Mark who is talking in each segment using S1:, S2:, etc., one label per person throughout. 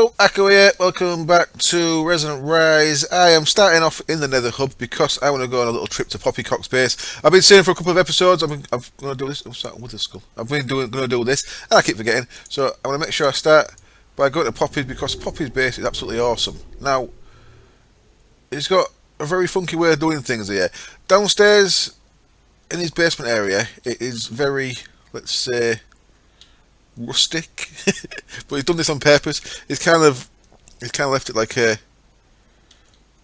S1: Hello, Akko here. Welcome back to Resonant Rise. I am starting off in the Nether Hub because I want to go on a little trip to Poppycock's base. I've been saying for a couple of episodes I'm going to do this. I'm starting with the skull. I've been going to do this, and I keep forgetting. So I want to make sure I start by going to Poppy's because Poppy's base is absolutely awesome. Now, it's got a very funky way of doing things here. Downstairs in his basement area, it is very, let's say, rustic, but he's done this on purpose. He's kind of left it like a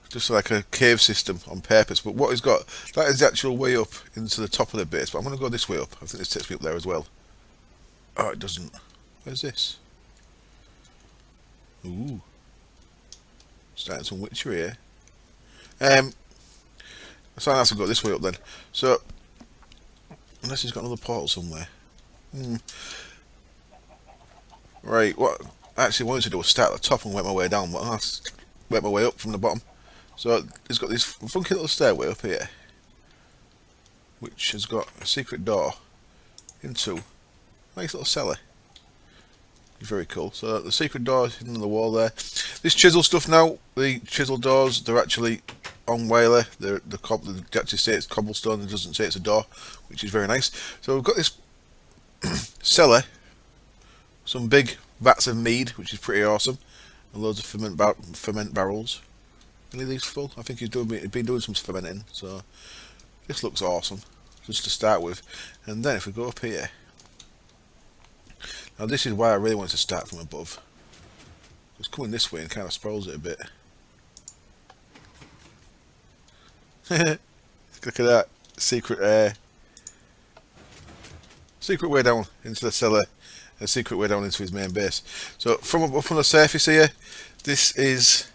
S1: just like a cave system on purpose. But what he's got, that is the actual way up into the top of the base. But I'm going to go this way up. I think this takes me up there as well. Oh, it doesn't. Where's this? Ooh, starting some witchery here. So I have to go this way up then. So unless he's got another portal somewhere. Right, what I actually wanted to do was start at the top and work my way down, but I'll work my way up from the bottom. So it's got this funky little stairway up here, which has got a secret door into a nice little cellar. Very cool. So the secret door is hidden in the wall there. This chisel stuff now, the chisel doors, they're actually on whaler. They actually say it's cobblestone, it doesn't say it's a door, which is very nice. So we've got this cellar. Some big vats of mead, which is pretty awesome, and loads of ferment barrels. Any of these full? I think he's been doing some fermenting, so this looks awesome, just to start with. And then if we go up here, now this is why I really wanted to start from above. It's coming this way and kind of spoils it a bit. Look at that secret way down into the cellar. A secret way down into his main base. So from up on the surface here, this is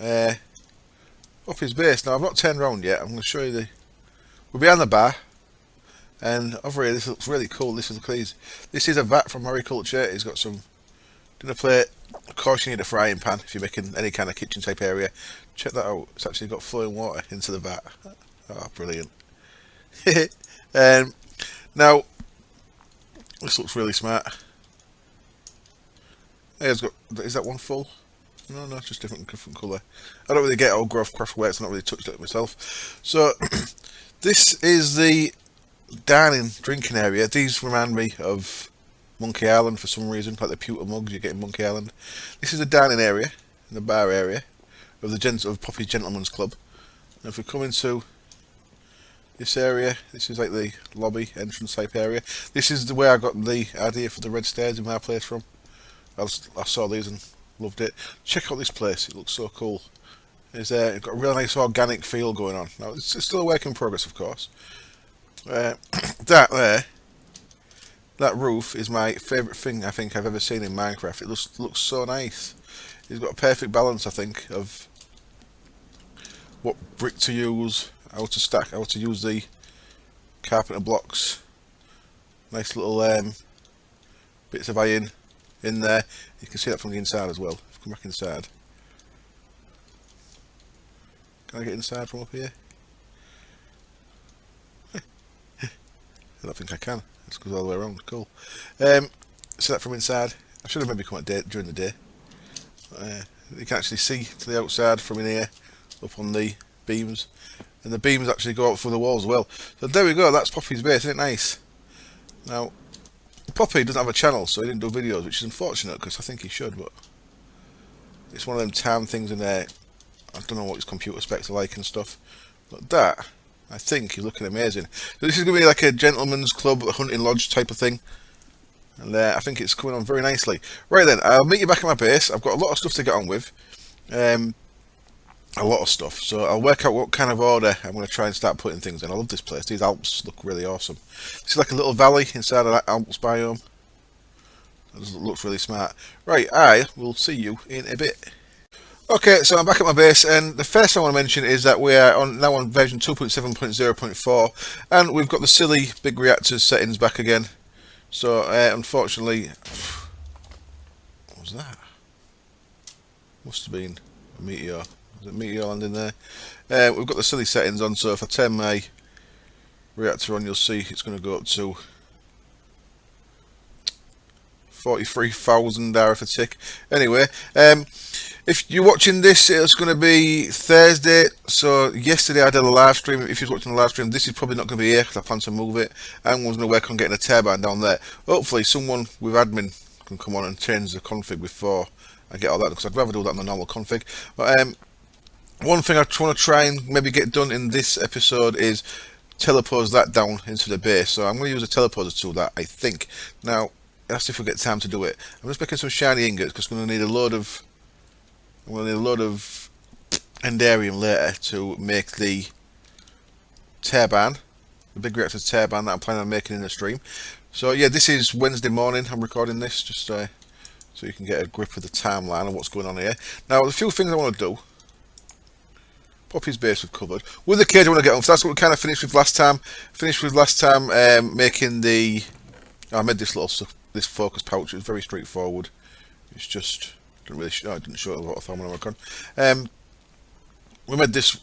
S1: up his base. Now I've not turned around yet. I'm going to show you we're behind the bar, and over here this looks really cool. This is a vat from Mariculture. He's got some dinner plate. Of course you need a frying pan if you're making any kind of kitchen type area. Check that out. It's actually got flowing water into the vat. Oh, brilliant. Now this looks really smart. Hey, is that one full? No, it's just different colour. I don't really get how Craft works. I've not really touched it myself. So this is the dining drinking area. These remind me of Monkey Island for some reason, like the pewter mugs you get in Monkey Island. This is the dining area, the bar area of the Poppy's Gentleman's Club. And if we come into this area, this is like the lobby entrance type area. This is the way I got the idea for the red stairs in my place from. I saw these and loved it. Check out this place, it looks so cool. It's got a real nice organic feel going on. Now it's still a work in progress, of course. That roof is my favourite thing I think I've ever seen in Minecraft. It looks so nice. It's got a perfect balance, I think, of what brick to use, how to stack, how to use the carpenter blocks. Nice little bits of iron in there. You can see that from the inside as well. If you come back inside. Can I get inside from up here? I don't think I can. It goes all the way around. Cool. See that from inside. I should have maybe come out during the day. You can actually see to the outside from in here, up on the beams. And the beams actually go out through the walls as well. So there we go, that's Poppy's base, isn't it nice? Now, Poppy doesn't have a channel, so he didn't do videos, which is unfortunate, because I think he should, but it's one of them time things in there. I don't know what his computer specs are like and stuff, but that, I think, he's looking amazing. So this is going to be like a gentleman's club, a hunting lodge type of thing, and I think it's coming on very nicely. Right then, I'll meet you back at my base. I've got a lot of stuff to get on with. A lot of stuff, so I'll work out what kind of order I'm going to try and start putting things in. I love this place. These Alps look really awesome. This is like a little valley inside of that Alps biome. It looks really smart. Right, I will see you in a bit. Okay, so I'm back at my base, and the first thing I want to mention is that we are now on version 2.7.0.4, and we've got the silly big reactors settings back again. So unfortunately, what was that? Must have been a meteor. Was it meteor landing there? We've got the silly settings on, so if I turn my reactor on, you'll see it's going to go up to 43,000 arithmetic. Anyway, if you're watching this, it's going to be Thursday. So yesterday I did a live stream. If you're watching the live stream, this is probably not going to be here because I plan to move it. I'm going to work on getting a turbine down there. Hopefully someone with admin can come on and change the config before I get all that, because I'd rather do that in the normal config. But one thing I want to try and maybe get done in this episode is telepose that down into the base. So I'm going to use a teleposer tool that I think. Now, that's if we get time to do it. I'm just making some shiny ingots because I'm going to need a load of endarium later to make the turbine, the big reactor turbine that I'm planning on making in the stream. So yeah, this is Wednesday morning. I'm recording this just so you can get a grip of the timeline and what's going on here. Now, a few things I want to do. Poppy's base we've covered. With the cage I want to get on, so that's what we kind of finished with last time. Making the... I made this little stuff, this focus pouch. It was very straightforward. It's just... I didn't show it a lot of time when I work on. We made this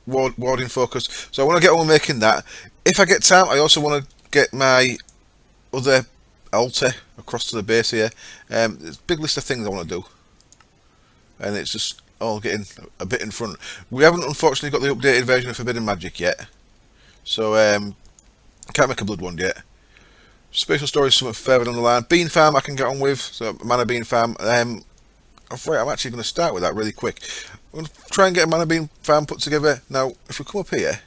S1: warding focus, so I want to get on making that. If I get time, I also want to get my other altar across to the base here. There's a big list of things I want to do, and it's just all getting a bit in front. We haven't unfortunately got the updated version of Forbidden Magic yet, so can't make a blood one yet. Spatial storage something further down the line. Bean farm I can get on with, so mana bean farm. I'm actually going to start with that really quick. I'm going to try and get a mana bean farm put together. Now, if we come up here,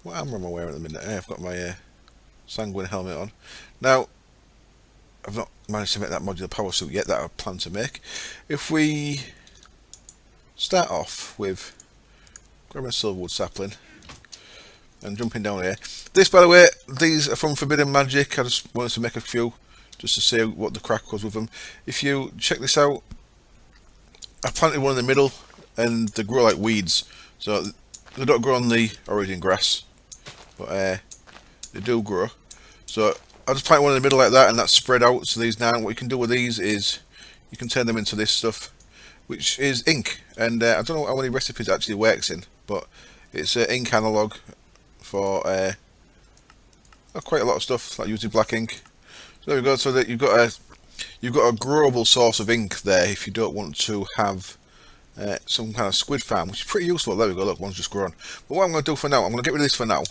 S1: what armor am I wearing at the minute? I've got my sanguine helmet on. Now, I've not managed to make that modular power suit yet that I plan to make. If we start off with grabbing a silverwood sapling and jumping down here. This, by the way, these are from Forbidden Magic. I just wanted to make a few just to see what the crack was with them. If you check this out, I planted one in the middle and they grow like weeds. So they don't grow on the origin grass, but they do grow. So I just plant one in the middle like that, and that's spread out. So these now, what you can do with these is you can turn them into this stuff, which is ink. And I don't know how many recipes it actually works in, but it's ink analog for quite a lot of stuff, like using black ink. So there we go. So that you've got a growable source of ink there if you don't want to have some kind of squid farm, which is pretty useful. There we go. Look, one's just grown. But what I'm going to do for now, I'm going to get rid of this for now.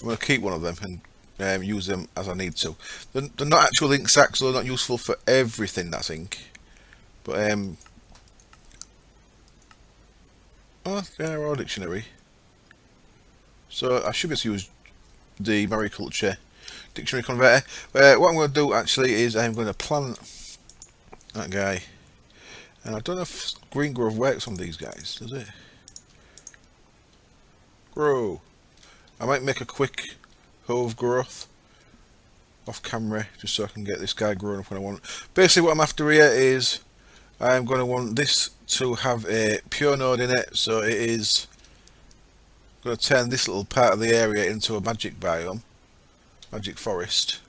S1: I'm going to keep one of them and use them as I need to. They're not actual ink sacs, so they're not useful for everything that's ink. But oh, they're our dictionary. So I should be able to use the mariculture dictionary converter. What I'm going to do actually is I'm going to plant that guy. And I don't know if green growth works on these guys, does it? Grow. I might make a quick hove growth off camera just so I can get this guy growing up when I want. Basically what I'm after here is I'm going to want this to have a pure node in it, so it is going to turn this little part of the area into a magic biome, magic forest,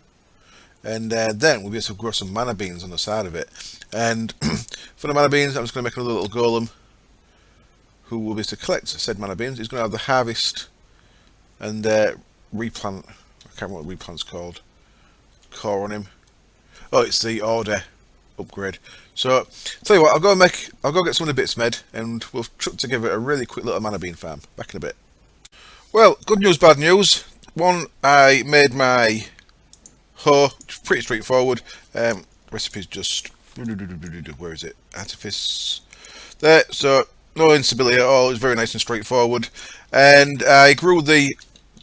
S1: and then we'll be able to grow some mana beans on the side of it. And for the mana beans, I'm just going to make another little golem who will be able to collect said mana beans. He's going to have the harvest and replant. I can't remember what replant's called. Core on him. Oh, it's the order upgrade. So tell you what, I'll go get some of the bits made, and we'll chuck together a really quick little mana bean farm. Back in a bit. Well, good news, bad news. One, I made my hoe, pretty straightforward. Recipe's just where is it? Artifice there. So no instability at all. It's very nice and straightforward. And I grew the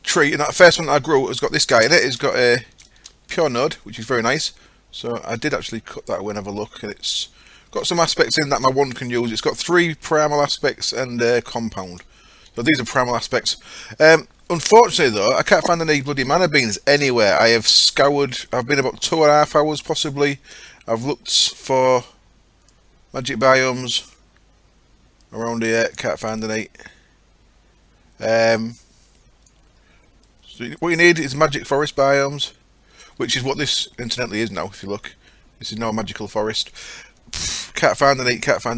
S1: tree, and that first one I grew has got this guy in it. It's got a pure node, which is very nice. So I did actually cut that away and have a look, and it's got some aspects in that my one can use. It's got 3 primal aspects and a compound. So these are primal aspects. Unfortunately though, I can't find any bloody mana beans anywhere. I have scoured, I've been about 2.5 hours possibly. I've looked for magic biomes around here, can't find any. So what you need is magic forest biomes, which is what this incidentally is now. If you look, this is now a magical forest. Can't find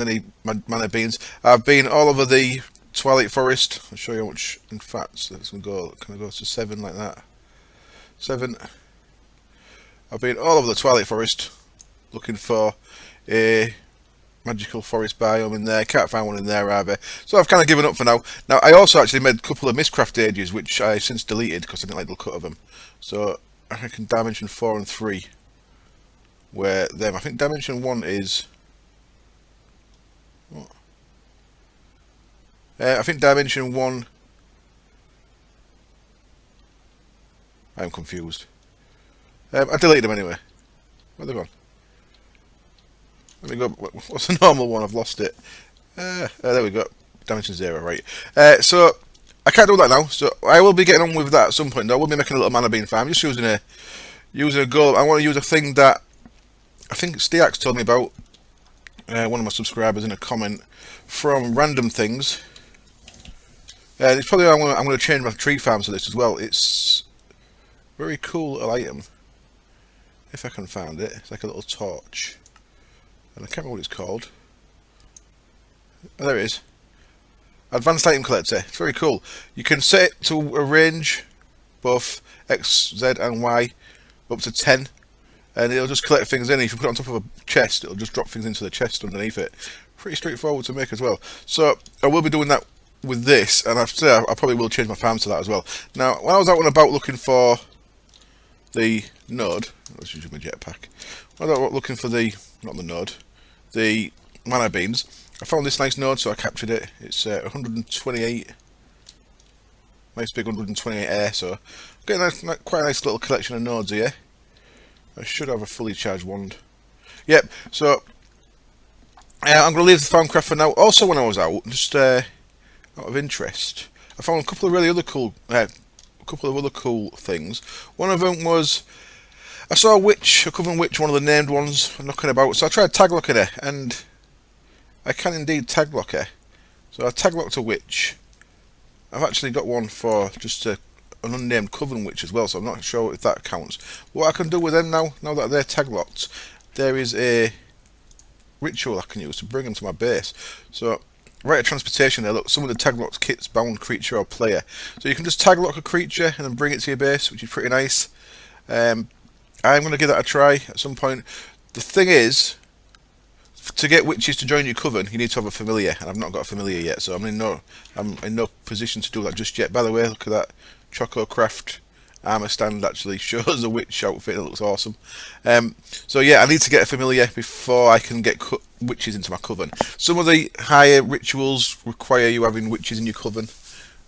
S1: any mana beans. I've been all over the Twilight Forest. I'll show you how much. In fact, so let's go. Can I go to 7 like that? 7. I've been all over the Twilight Forest looking for a magical forest biome in there. Can't find one in there either. So I've kind of given up for now. Now, I also actually made a couple of Mistcraft ages, which I since deleted because I didn't like the cut of them. So I reckon Dimension 4 and 3 were them. I think Dimension 1 is... What? I think Dimension 1... I'm confused. I deleted them anyway. Where they gone? Let me go. What's the normal one? I've lost it. There we go. Dimension 0, right. So I can't do that now. So I will be getting on with that at some point. I will be making a little mana bean farm. Just using a goal. I want to use a thing that I think Stiax told me about. One of my subscribers in a comment from Random Things. It's probably I'm going to change my tree farm to this as well. It's a very cool little item. If I can find it, it's like a little torch. And I can't remember what it's called. Oh, there it is. Advanced Item Collector. It's very cool. You can set it to arrange both X, Z and Y up to 10. And it'll just collect things in. If you put it on top of a chest, it'll just drop things into the chest underneath it. Pretty straightforward to make as well. So I will be doing that with this. And I probably will change my farm to that as well. Now, when I was out and about looking for the node, let's use my jetpack. When I was out looking for the, not the node, the mana beans, I found this nice node, so I captured it. It's 128, nice big 128 air, so I'm getting quite a nice little collection of nodes here. I should have a fully charged wand. Yep, so I'm going to leave the Farmcraft for now. Also, when I was out, just out of interest, I found a couple of other cool things. One of them was I saw a witch, a coven witch, one of the named ones, knocking about. So I tried tag locking her, and I can indeed tag lock her. So I tag locked a witch. I've actually got one for just an unnamed coven witch as well, so I'm not sure if that counts. What I can do with them now that they're tag locked, there is a ritual I can use to bring them to my base. So right at transportation there, look, some of the tag locked kits bound creature or player. So you can just tag lock a creature and then bring it to your base, which is pretty nice. I'm going to give that a try at some point. The thing is, to get witches to join your coven, you need to have a familiar, and I've not got a familiar yet, so I'm in no position to do that just yet. By the way, look at that Choco Craft armor stand actually shows a witch outfit. It looks awesome. So yeah, I need to get a familiar before I can get witches into my coven. Some of the higher rituals require you having witches in your coven,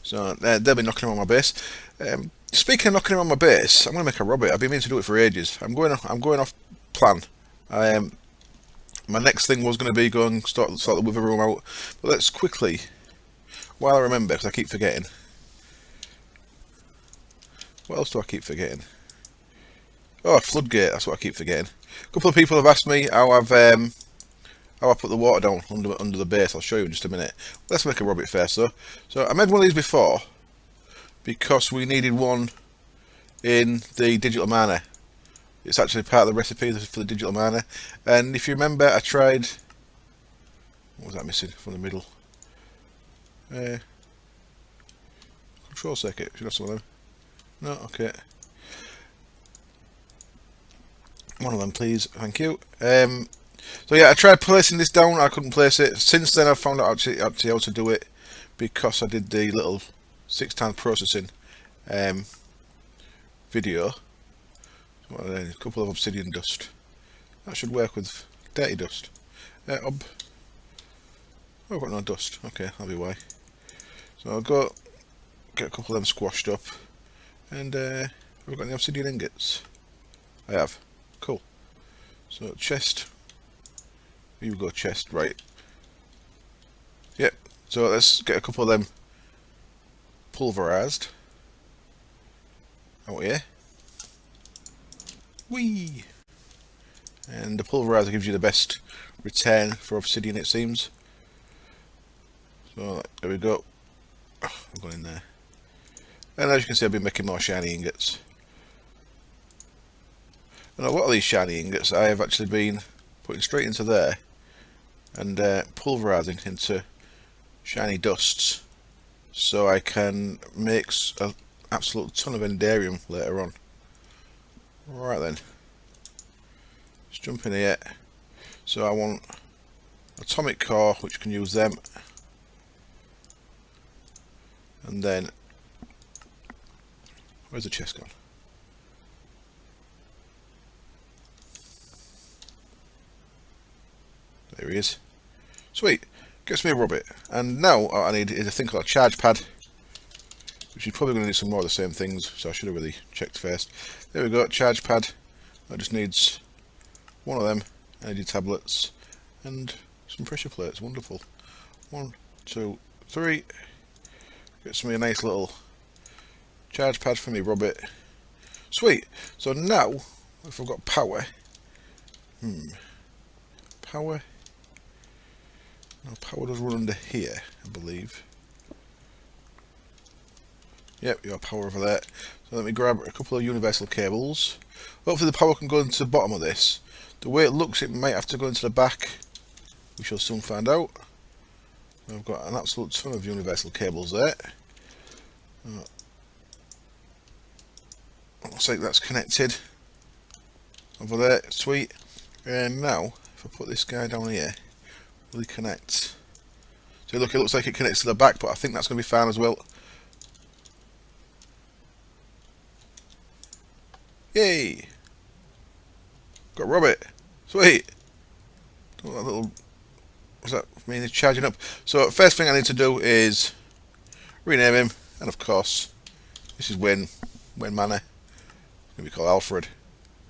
S1: so they'll be knocking them on my base. Speaking of knocking them on my base, I'm going to make a robot. I've been meaning to do it for ages. I'm going off plan. My next thing was going to be going sort the wither room out, but let's quickly, while I remember, because I keep forgetting. What else do I keep forgetting? Oh, floodgate. That's what I keep forgetting. A couple of people have asked me how I put the water down under the base. I'll show you in just a minute. Let's make a robot first, though. So I made one of these before because we needed one in the digital mana. It's actually part of the recipe for the digital mana. And if you remember, I tried... What was that missing from the middle? Control circuit. Should have some of them. No, okay. One of them, please. Thank you. So yeah, I tried placing this down. I couldn't place it. Since then, I've found out actually how to do it because I did the little 6-time processing video. A couple of obsidian dust. That should work with dirty dust. Oh, I've got no dust. Okay, that'll be why. So I'll go get a couple of them squashed up. And have I got any obsidian ingots? I have. Cool. So chest. You go chest, right. Yep. So let's get a couple of them pulverized. Out here. Whee! And the pulverizer gives you the best return for obsidian, it seems. So there we go. I've gone in there. And as you can see, I've been making more shiny ingots. And a lot of these shiny ingots I have actually been putting straight into there and pulverizing into shiny dusts, so I can make an absolute ton of endarium later on. Right then, Let's jump in here. So I want atomic core, which can use them. And then, where's the chest gone? There he is. Sweet. Gets me a rubbit. And now what I need is a thing called a charge pad, which is probably going to need some more of the same things, so I should have really checked first. There we go, charge pad. That just needs one of them, energy tablets, and some pressure plates. Wonderful. 1, 2, 3. Gets me a nice little charge pad for me rubbit. Sweet. So now, if I've got power, power. No, power does run under here, I believe. Yep, you got power over there. So let me grab a couple of universal cables. Hopefully the power can go into the bottom of this. The way it looks, it might have to go into the back. We shall soon find out. I've got an absolute ton of universal cables there. Looks like that's connected over there. Sweet. And now, if I put this guy down here, will he connect? So look, it looks like it connects to the back, but I think that's going to be fine as well. Yay! Got Robert. Sweet. That little, what's that mean? It's charging up. So first thing I need to do is rename him, and of course, this is Wayne Manor. He's going to be called Alfred.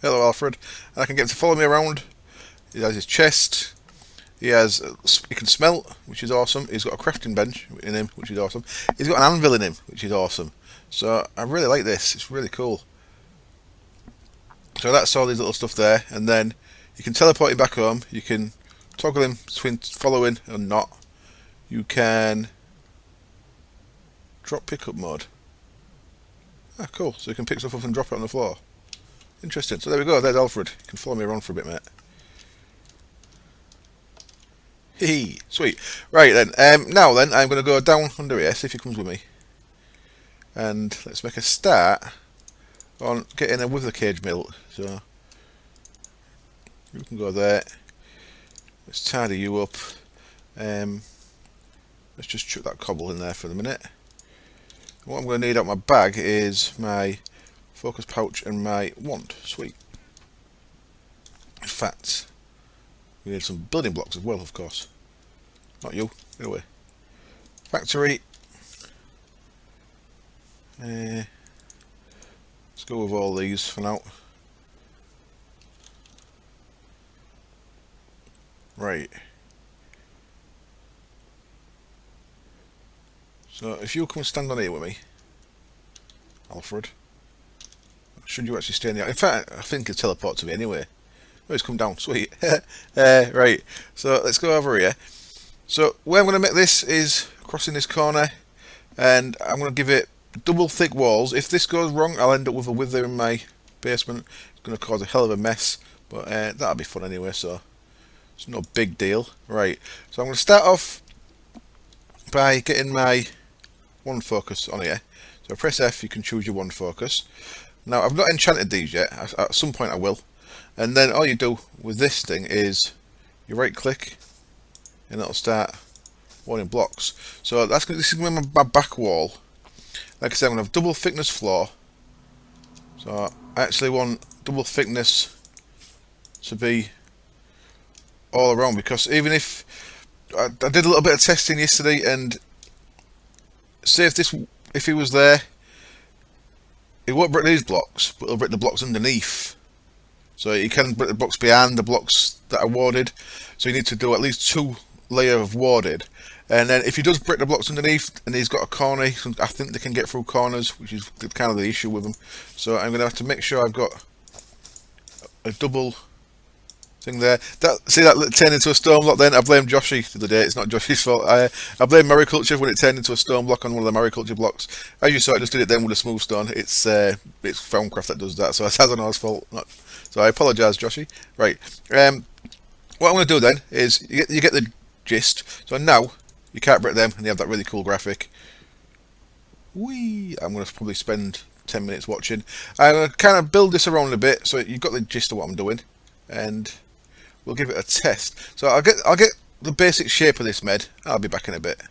S1: Hello, Alfred. And I can get him to follow me around. He has his chest. He can smelt, which is awesome. He's got a crafting bench in him, which is awesome. He's got an anvil in him, which is awesome. So I really like this. It's really cool. So that's all these little stuff there, and then you can teleport him back home. You can toggle him between following and not. You can drop pickup mode. Ah, cool. So you can pick stuff up and drop it on the floor. Interesting. So there we go. There's Alfred. You can follow me around for a bit, mate. Hee, sweet. Right then. Now then, I'm going to go down under here. See if he comes with me. And let's make a start on getting a wither cage built. So you can go there. Let's tidy you up. Let's just chuck that cobble in there for the minute. What I'm going to need out my bag is my focus pouch and my wand. Sweet. In fact, we need some building blocks as well, of course. Not you, get away. Factory. Let's go with all these for now. Right. So if you come and stand on here with me, Alfred. Should you actually stay in the... In fact, I think he'll teleport to me anyway. Oh, he's come down. Sweet. Right. So let's go over here. So where I'm going to make this is crossing this corner, and I'm going to give it double thick walls. If this goes wrong, I'll end up with a wither in my basement. It's going to cause a hell of a mess, but that'll be fun anyway, so it's no big deal. Right. So I'm going to start off by getting my wand focus on here. So press F, you can choose your wand focus. Now I've not enchanted these yet. At some point I will. And then all you do with this thing is you right click and it'll start warding blocks. So this is going to be my back wall. Like I said, I'm going to have double thickness floor. So I actually want double thickness to be all around, because even if I did a little bit of testing yesterday, and say if he was there, it won't break these blocks, but it'll break the blocks underneath. So you can break the blocks behind the blocks that are warded. So you need to do at least 2 layers of warded. And then if he does break the blocks underneath and he's got a corner, I think they can get through corners, which is kind of the issue with them. So I'm going to have to make sure I've got a double thing there. See that turned into a stone block then? I blame Joshy the other day. It's not Joshy's fault. I blame Mariculture when it turned into a stone block on one of the Mariculture blocks. As you saw, I just did it then with a smooth stone. It's Foundcraft that does that, so it's Hazanar's fault. So I apologise, Joshy. Right. What I'm going to do then is you get the gist. So now you can't break them, and you have that really cool graphic. Whee! I'm going to probably spend 10 minutes watching. I'm going to kind of build this around a bit, so you've got the gist of what I'm doing. and we'll give it a test. So I'll get the basic shape of this made. I'll be back in a bit.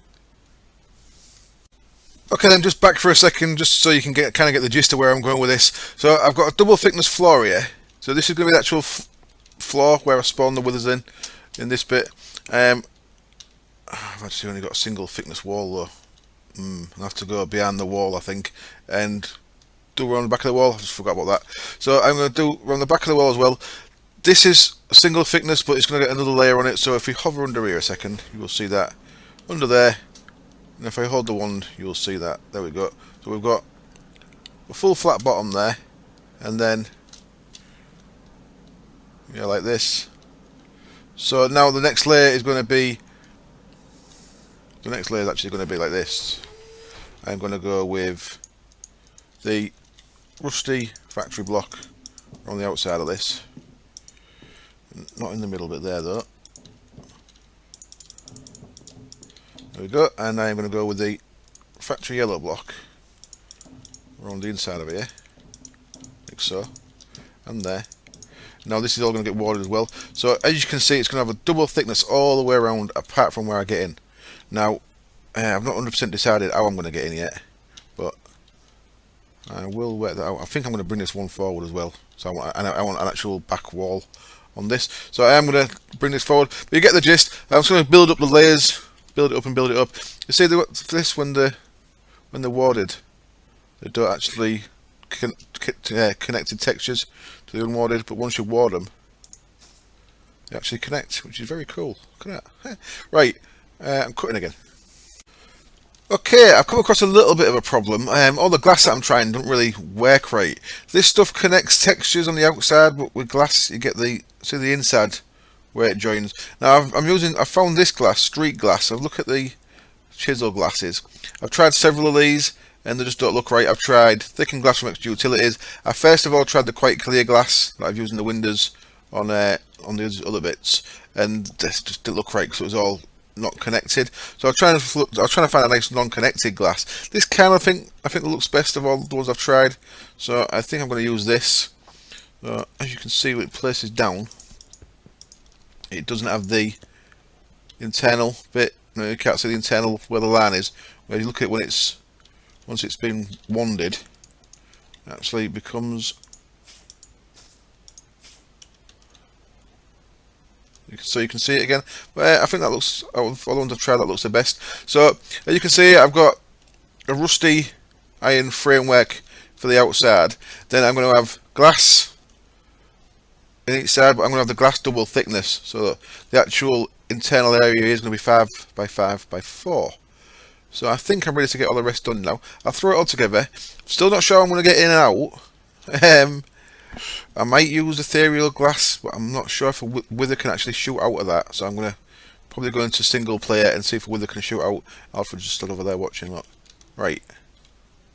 S1: Okay, then just back for a second, just so you can kind of get the gist of where I'm going with this. So I've got a double thickness floor here. So this is going to be the actual floor where I spawn the withers in this bit. I've actually only got a single thickness wall though. I'll have to go behind the wall, I think, and do around the back of the wall. I just forgot about that. So I'm going to do around the back of the wall as well. This is a single thickness, but it's going to get another layer on it. So if we hover under here a second, you will see that under there. And if I hold the wand, you'll see that. There we go. So we've got a full flat bottom there, and then like this. So now the next layer is going to be. The next layer is actually going to be like this. I'm going to go with the rusty factory block on the outside of this. Not in the middle bit there though. There we go, and I'm going to go with the factory yellow block around the inside of here, like so, and there. Now this is all going to get watered as well. So as you can see, it's going to have a double thickness all the way around, apart from where I get in. Now I've not 100% decided how I'm going to get in yet, but I will work that out. I think I'm going to bring this one forward as well. So I want an actual back wall on this. So I am going to bring this forward. But you get the gist. I'm just going to build up the layers. Build it up and build it up. You see this when they're warded, they don't actually connected textures to the unwarded, but once you ward them, they actually connect, which is very cool. Look at that. Right, I'm cutting again. Okay, I've come across a little bit of a problem. All the glass that I'm trying don't really work right. This stuff connects textures on the outside, but with glass you get the inside where it joins. Now I found this glass, street glass. I've looked at the chisel glasses. I've tried several of these and they just don't look right. I've tried thickened glass from Extra Utilities. I first of all tried the quite clear glass that I've used in the windows on the other bits, and this just didn't look right because it was all not connected. So I was trying to find a nice non-connected glass. This kind of thing I think looks best of all the ones I've tried. So I think I'm going to use this. As you can see, when it places down, it doesn't have the internal bit. You can't see the internal where the line is. Where you look at it once it's been wanded, it actually becomes. So you can see it again. But I think that looks. All the ones I've tried, that looks the best. So as you can see, I've got a rusty iron framework for the outside. Then I'm going to have glass in each side, but I'm going to have the glass double thickness, so the actual internal area is going to be 5 by 5 by 4. So I think I'm ready to get all the rest done now. I'll throw it all together. Still not sure I'm going to get in and out. I might use ethereal glass, but I'm not sure if a wither can actually shoot out of that. So I'm going to probably go into single player and see if a wither can shoot out. Alfred's just stood over there watching. Look. Right,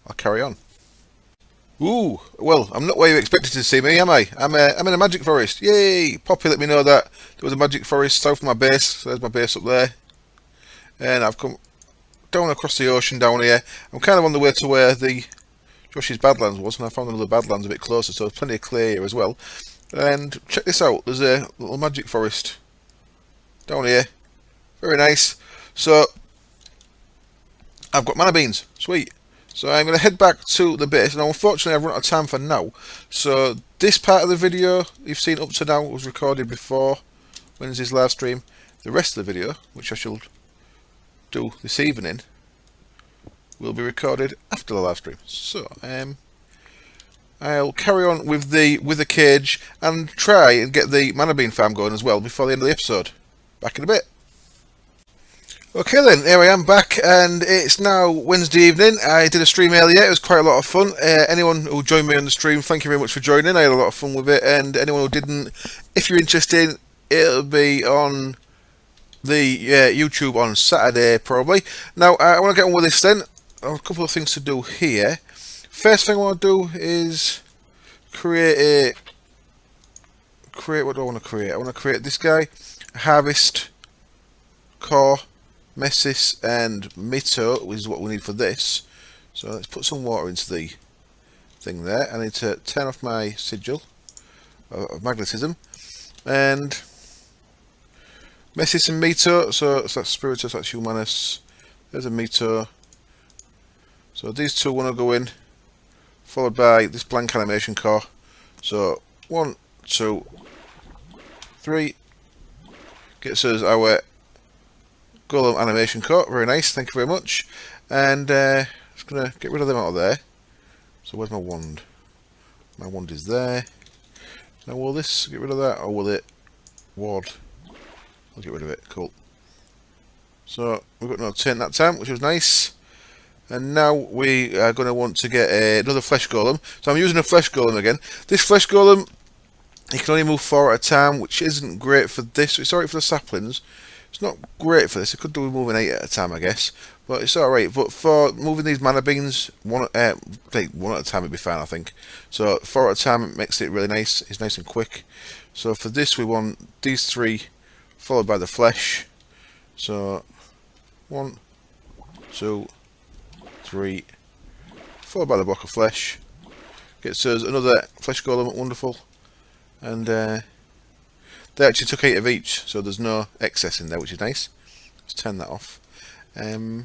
S1: I'll carry on. Ooh, well, I'm not where you expected to see me, am I? I'm in a magic forest. Yay! Poppy let me know that there was a magic forest south of my base. So there's my base up there. And I've come down across the ocean down here. I'm kind of on the way to where the Josh's Badlands was, and I found another Badlands a bit closer, so there's plenty of clay here as well. And check this out, there's a little magic forest down here. Very nice. So, I've got mana beans. Sweet. So I'm going to head back to the base. Now unfortunately I've run out of time for now. So this part of the video you've seen up to now was recorded before Wednesday's live stream. The rest of the video, which I shall do this evening, will be recorded after the live stream. So I'll carry on with the cage and try and get the mana bean farm going as well before the end of the episode. Back in a bit. Okay then, here I am back, and it's now Wednesday evening. I did a stream earlier, it was quite a lot of fun. Anyone who joined me on the stream, thank you very much for joining. I had a lot of fun with it, and anyone who didn't, if you're interested, it'll be on the YouTube on Saturday probably. Now I want to get on with this then. I have a couple of things to do here. First thing I want to do is create what do I want to create? I want to create this guy, harvest core, Messis and Mito, which is what we need for this. So let's put some water into the thing there. I need to turn off my sigil of magnetism. And Messis and Mito, so that's Spiritus, that's Humanus. There's a Mito. So these two want to go in, followed by this blank animation core. So 1, 2, 3. Gets us our Golem animation core. Very nice, thank you very much. And just gonna get rid of them out of there. So where's my wand? My wand is there. Now will this get rid of that, or will it ward? I'll get rid of it. Cool. So we've got no turn that time, which was nice. And now we are going to want to get another flesh golem. So I'm using a flesh golem again. This flesh golem, he can only move 4 at a time, which isn't great for this. It's alright for the saplings. It's not great for this. It could do with moving 8 at a time, I guess. But it's alright. But for moving these mana beans, one at a time would be fine, I think. So 4 at a time makes it really nice. It's nice and quick. So for this, we want these 3 followed by the flesh. So 1, 2, 3, followed by the block of flesh. Gets us another flesh golem, wonderful. And they actually took 8 of each, so there's no excess in there, which is nice. Let's turn that off. Yeah,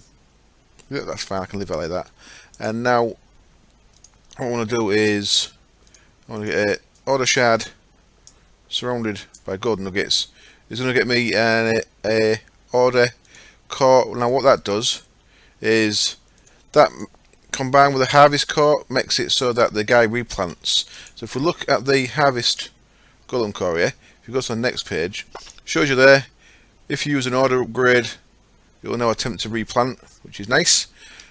S1: that's fine, I can leave it like that. And now, what I want to do is, I want to get a order shard surrounded by golden nuggets. It's going to get me a order core. Now what that does is, that combined with a harvest core makes it so that the guy replants. So if we look at the harvest golem core here, if you go to the next page, shows you there, if you use an order upgrade, it will now attempt to replant, which is nice.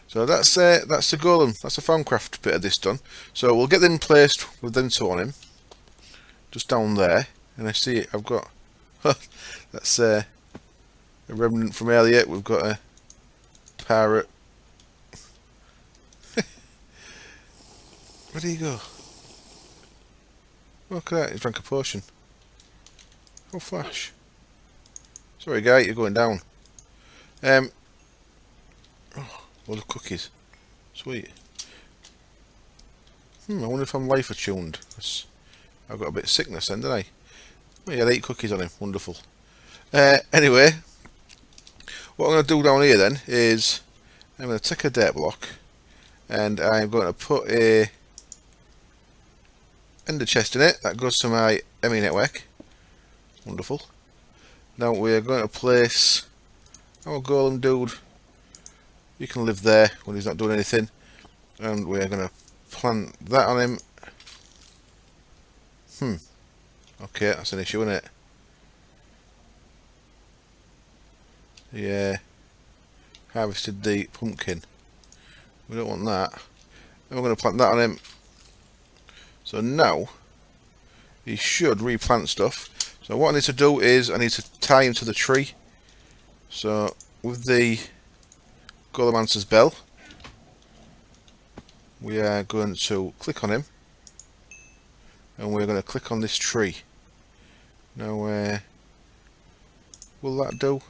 S1: So that's the golem, that's the farmcraft bit of this done. So we'll get them placed with them two on him, just down there, and I see I've got, that's a remnant from earlier, we've got a parrot. Where did he go? Look at that, he drank a potion. Oh, flash. Sorry guy, you're going down. Oh, load of cookies. Sweet. I wonder if I'm life attuned. I've got a bit of sickness then, didn't I? Oh, he had 8 cookies on him. Wonderful. Anyway, what I'm going to do down here then is I'm going to take a dirt block and I'm going to put a ender chest in it. That goes to my ME network. Wonderful. Now we're going to place our golem dude. You can live there when he's not doing anything. And we're going to plant that on him. Okay, that's an issue, isn't it? Yeah. Harvested the pumpkin. We don't want that. And we're going to plant that on him. So now, he should replant stuff. So what I need to do is, I need to tie him to the tree. So, with the Golemancer's Bell, we are going to click on him. And we're going to click on this tree. Now, will that do?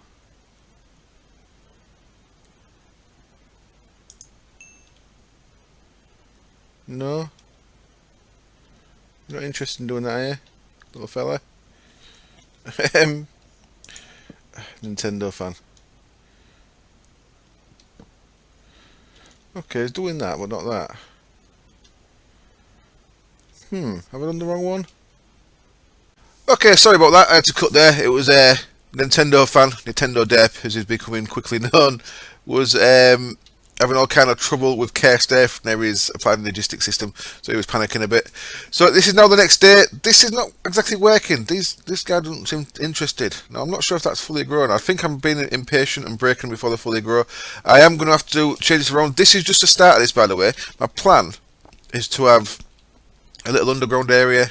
S1: No? You're not interested in doing that, are you, little fella? Nintendo fan. Okay, it's doing that, but not that. Have I done the wrong one? Okay, sorry about that. I had to cut there. It was a Nintendo fan, Nintendo Derp, as he's becoming quickly known, was having all kind of trouble with care stuff near his applied logistics system, so he was panicking a bit. So this is now the next day. This is not exactly working. This guy doesn't seem interested. Now I'm not sure if that's fully grown. I think I'm being impatient and breaking before they fully grow. I am going to have to change this around. This is just the start of this, by the way. My plan is to have a little underground area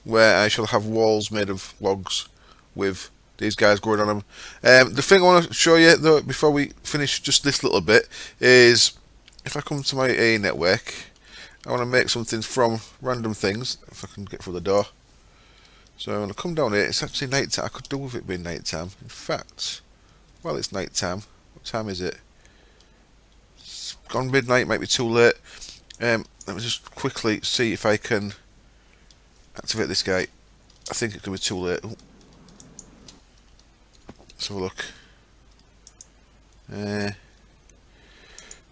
S1: where I shall have walls made of logs with these guys growing on them. The thing I want to show you though before we finish just this little bit is if I come to my A network, I want to make something from random things. If I can get through the door. So I'm going to come down here. It's actually night time. I could do with it being night time. In fact, while it's night time, what time is it? It's gone midnight, might be too late. Let me just quickly see if I can activate this guy. I think it could be too late. Ooh. Let's have a look.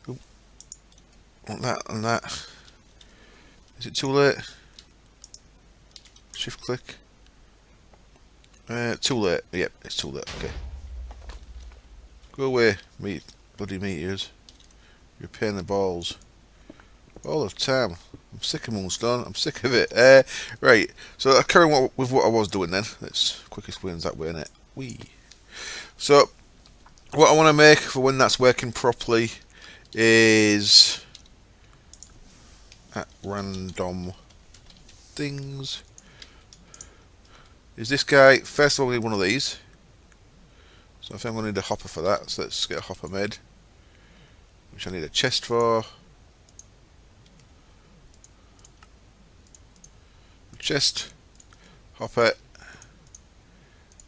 S1: Ooh. Want that and that. Is it too late? Shift click. Too late. Yep, it's too late. Okay. Go away, bloody meteors. You're a pain in the balls. All the time. I'm sick of Moonstone. I'm sick of it. Right. So I'll carry on with what I was doing then. Let's quickest wins that way, innit? Wee. So what I want to make for when that's working properly is at random things. Is this guy? First of all, we need one of these. So I think I'm going to need a hopper for that. So let's get a hopper made, which I need a chest for. Chest, hopper,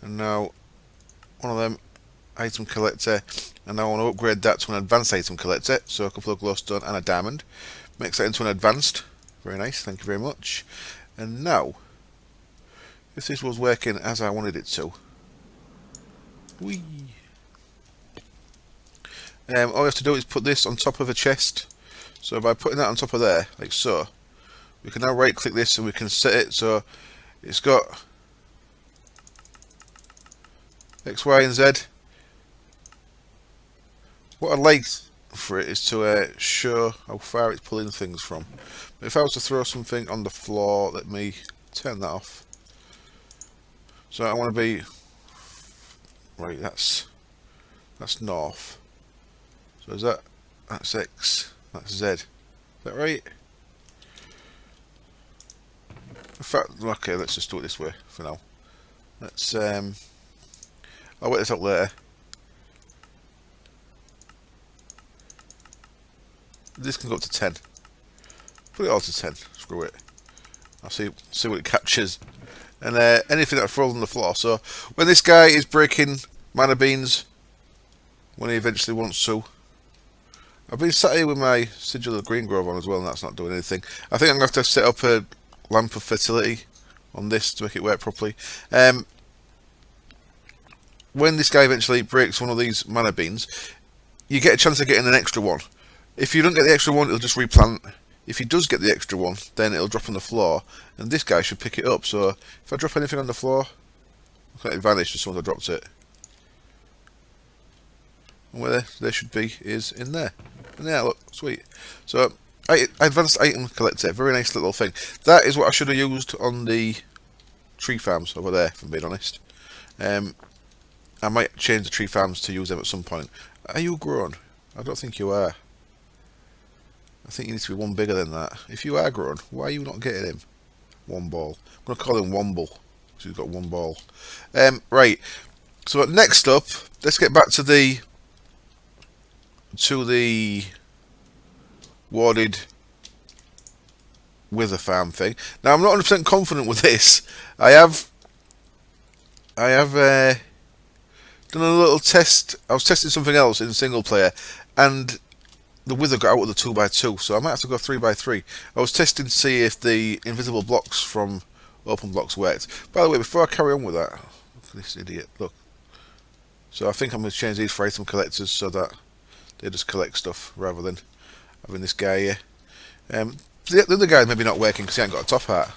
S1: and now one of them, item collector, and now I want to upgrade that to an advanced item collector. So a couple of glowstone and a diamond. Makes that into an advanced. Very nice, thank you very much. And now, if this was working as I wanted it to, whee. All we have to do is put this on top of a chest. So by putting that on top of there, like so, we can now right click this and we can set it so it's got X, Y and Z. What I'd like for it is to show how far it's pulling things from. But if I was to throw something on the floor, let me turn that off. So I want to be right, that's north. So is that's X, that's Z. Is that right? In fact, okay, let's just do it this way for now. Let's I'll work this out later. This can go up to 10. Put it all to 10. Screw it. I'll see what it captures. And anything that falls on the floor. So when this guy is breaking mana beans, when he eventually wants to, I've been sat here with my sigil of green grove on as well, and that's not doing anything. I think I'm going to have to set up a lamp of fertility on this to make it work properly. When this guy eventually breaks one of these mana beans, you get a chance of getting an extra one. If you don't get the extra one, it'll just replant. If he does get the extra one, then it'll drop on the floor, and this guy should pick it up. So if I drop anything on the floor, look at it vanish as soon as I dropped it. And where there should be is in there. And yeah, look, sweet. So advanced item collector, very nice little thing. That is what I should have used on the tree farms over there, if I'm being honest. I might change the tree farms to use them at some point. Are you grown? I don't think you are. I think you need to be one bigger than that. If you are grown, why are you not getting him? One ball. I'm going to call him Womble, because he's got one ball. Right. So next up, let's get back to the warded wither farm thing. Now I'm not 100% confident with this. I have done a little test. I was testing something else in single player, and the wither got out with the 2x2, so I might have to go 3x3. I was testing to see if the invisible blocks from open blocks worked. By the way, before I carry on with that, look at this idiot, look. So I think I'm going to change these for item collectors so that they just collect stuff rather than having this guy here. The other guy's maybe not working because he ain't got a top hat.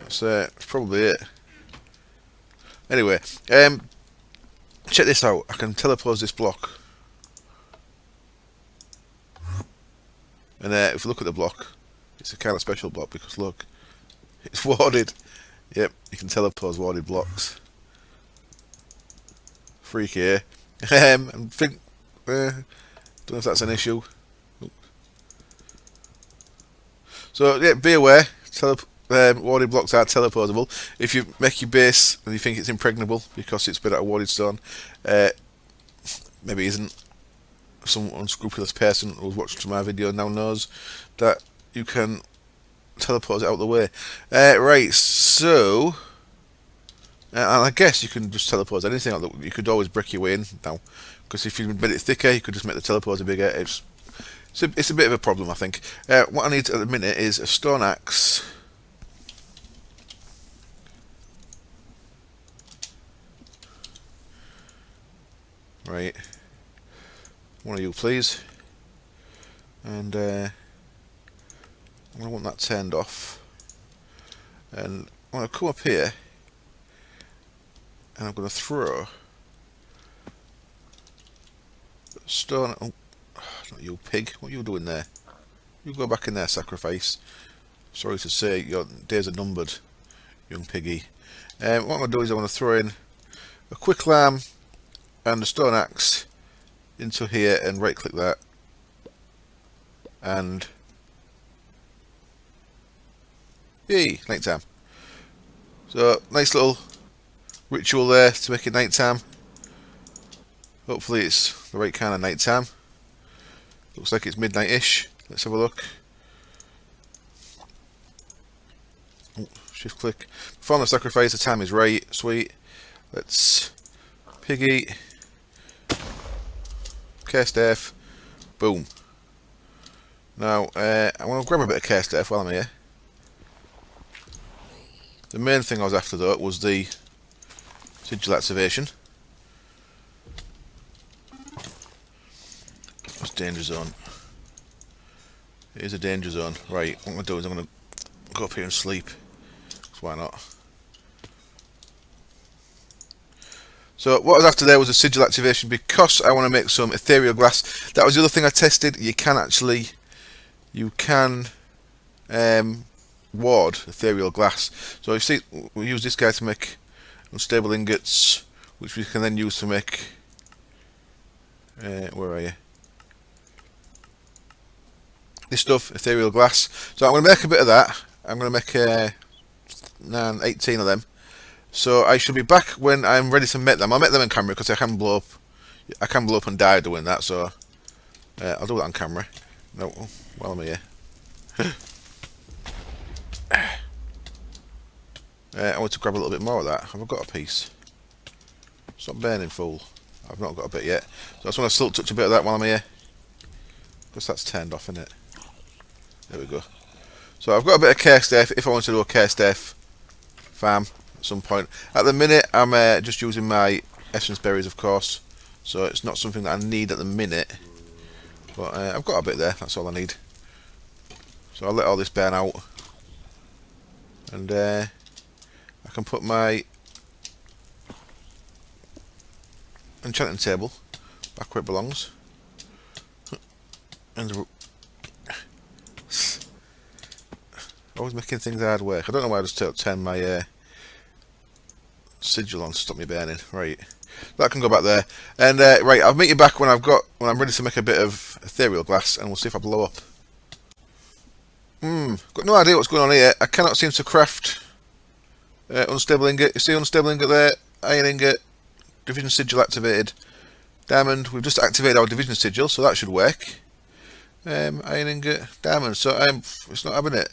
S1: That's probably it. Anyway, check this out. I can telepose this block. And if you look at the block, it's a kind of special block because look, it's warded. Yep, you can telepose warded blocks. Freaky, eh? And think, don't know if that's an issue. So yeah, be aware. Warded blocks are teleportable. If you make your base and you think it's impregnable because it's been at a warded stone, maybe it isn't. Some unscrupulous person who's watched my video now knows that you can teleport it out of the way. Right, so and I guess you can just teleport anything out. You could always brick your way in now, because if you made it thicker, you could just make the teleporter bigger. It's a bit of a problem, I think. What I need at the minute is a stone axe Right. One of you, please. And I'm going to want that turned off. And I'm going to come up here. And I'm going to throw stone. Oh, not you, pig. What are you doing there? You go back in there, sacrifice. Sorry to say, your days are numbered, young piggy. What I'm going to do is I'm going to throw in a quick lamb and a stone axe into here and right click that. And yay, night time. So nice little ritual there to make it night time. Hopefully it's the right kind of night time. Looks like it's midnight-ish. Let's have a look. Oh, shift click. Perform the sacrifice, the time is right. Sweet. Let's piggy. Cast F. Boom. Now, I want to grab a bit of cast F while I'm here. The main thing I was after though was the sigil activation. That's danger zone. It is a danger zone. Right, what I'm going to do is I'm going to go up here and sleep. So why not? So what I was after there was a sigil activation because I want to make some ethereal glass. That was the other thing I tested. You can ward ethereal glass. So you see, we use this guy to make unstable ingots, which we can then use to make. Where are you? This stuff, ethereal glass. So I'm going to make a bit of that. I'm going to make 18 of them. So I should be back when I'm ready to make them. I'll make them on camera because I can blow up. I can blow up and die doing that. So I'll do that on camera. No, while I'm here. I want to grab a little bit more of that. Have I got a piece? Stop burning, fool. I've not got a bit yet. So I just want to still touch a bit of that while I'm here. Because that's turned off, isn't it? There we go. So I've got a bit of cast F if I want to do a cast F farm at some point. At the minute, I'm just using my essence berries, of course. So it's not something that I need at the minute. But I've got a bit there. That's all I need. So I'll let all this burn out. And I can put my enchanting table back where it belongs. And always making things hard work. I don't know why I just turn my sigil on to stop me burning. Right, that can go back there. And right, I'll meet you back when I'm ready to make a bit of ethereal glass, and we'll see if I blow up. Got no idea what's going on here. I cannot seem to craft unstable ingot. You see unstable ingot there, iron ingot, division sigil activated, diamond. We've just activated our division sigil, so that should work. Iron ingot, diamond. So it's not having it.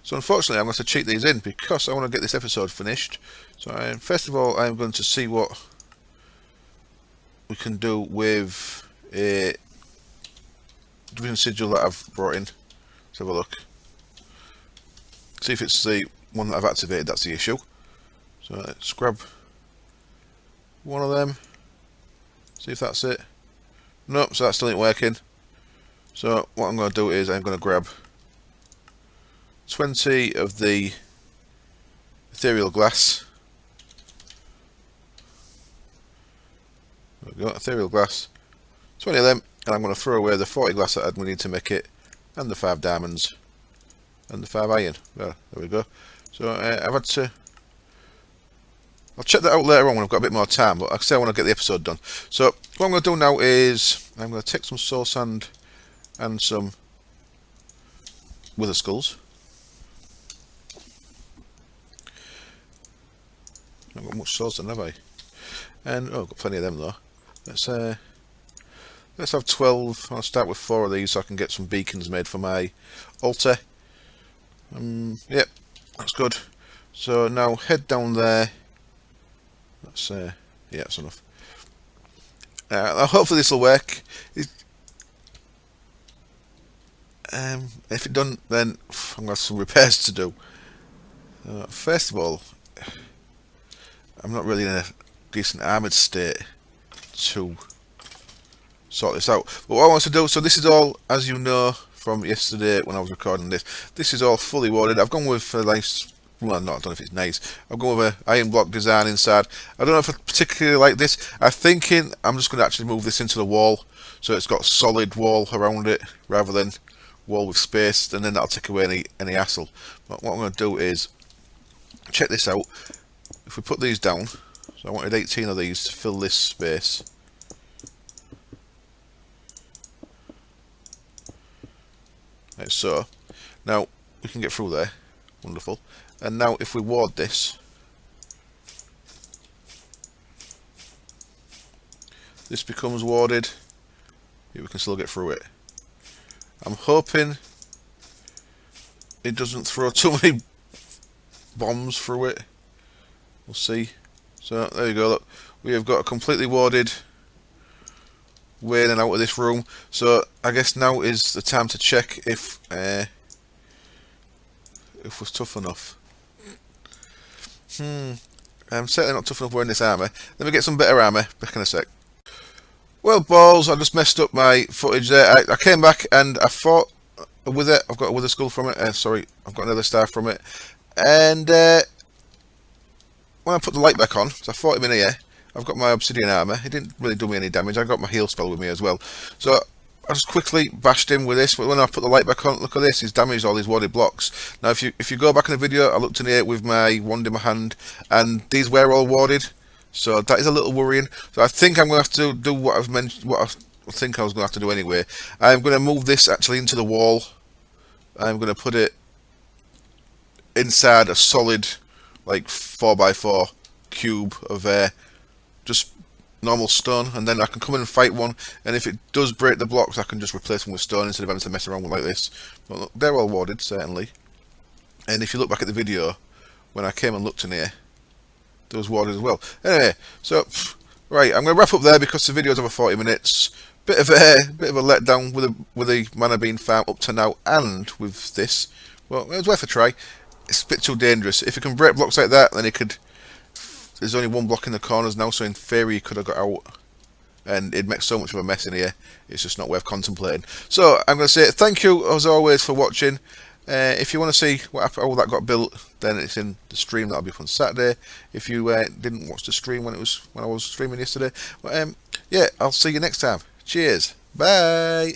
S1: So unfortunately, I'm going to cheat these in because I want to get this episode finished. So first of all, I'm going to see what we can do with a division sigil that I've brought in. Let's have a look. See if it's the one that I've activated. That's the issue. So let's grab one of them. See if that's it. Nope. So that still ain't working. So what I'm going to do is I'm going to grab 20 of the ethereal glass. There we go, ethereal glass. 20 of them, and I'm going to throw away the 40 glass that we need to make it, and the 5 diamonds, and the 5 iron. There we go. So I've had to. I'll check that out later on when I've got a bit more time, but like I say, I want to get the episode done. So what I'm going to do now is I'm going to take some soul sand and some wither skulls. I haven't got much soul sand, have I? And oh, I've got plenty of them though. Let's have 12. I'll start with 4 of these so I can get some beacons made for my altar. Yep, that's good. So now head down there. That's yeah, that's enough. Hopefully this will work. If it doesn't, then I'm going to have some repairs to do. First of all, I'm not really in a decent armoured state to sort this out. But what I want to do, so this is all, as you know from yesterday when I was recording this is all fully warded. I've gone with a nice, well, I don't know if it's nice. I've gone with a iron block design inside. I don't know if I particularly like this. I'm thinking I'm just going to actually move this into the wall, so it's got solid wall around it rather than wall with space, and then that'll take away any hassle. But what I'm going to do is check this out. If we put these down, so I wanted 18 of these to fill this space. Like so. Now we can get through there. Wonderful. And now if we ward this, this becomes warded. We can still get through it. I'm hoping it doesn't throw too many bombs through it. We'll see. So there you go. Look, we have got a completely warded way in and out of this room. So I guess now is the time to check if we're tough enough. I'm certainly not tough enough wearing this armour. Let me get some better armour. Back in a sec. Well, balls, I just messed up my footage there. I came back and I fought with it. I've got a wither skull from it. Sorry, I've got another star from it. And when I put the light back on, so I fought him in here, I've got my obsidian armour. He didn't really do me any damage. I got my heal spell with me as well. So I just quickly bashed him with this. But when I put the light back on, look at this. He's damaged all these warded blocks. Now, if you go back in the video, I looked in here with my wand in my hand, and these were all warded. So that is a little worrying. So I think I'm going to have to do what I've mentioned, what I think I was going to have to do anyway. I'm going to move this actually into the wall. I'm going to put it inside a solid, like 4x4 cube of just normal stone, and then I can come in and fight one. And if it does break the blocks, I can just replace them with stone instead of having to mess around with like this. But look, they're all warded, certainly. And if you look back at the video, when I came and looked in here, there was warded as well. Anyway, so right, I'm going to wrap up there because the video's over 40 minutes. Bit of a letdown with the mana being farmed up to now, and with this, well, it was worth a try. It's a bit too dangerous. If you can break blocks like that, then it could. There's only one block in the corners now, so in theory you could have got out, and it'd make so much of a mess in here. It's just not worth contemplating. So I'm going to say thank you as always for watching. If you want to see how that got built, then it's in the stream that'll be on Saturday. If you didn't watch the stream when I was streaming yesterday, yeah, I'll see you next time. Cheers, bye.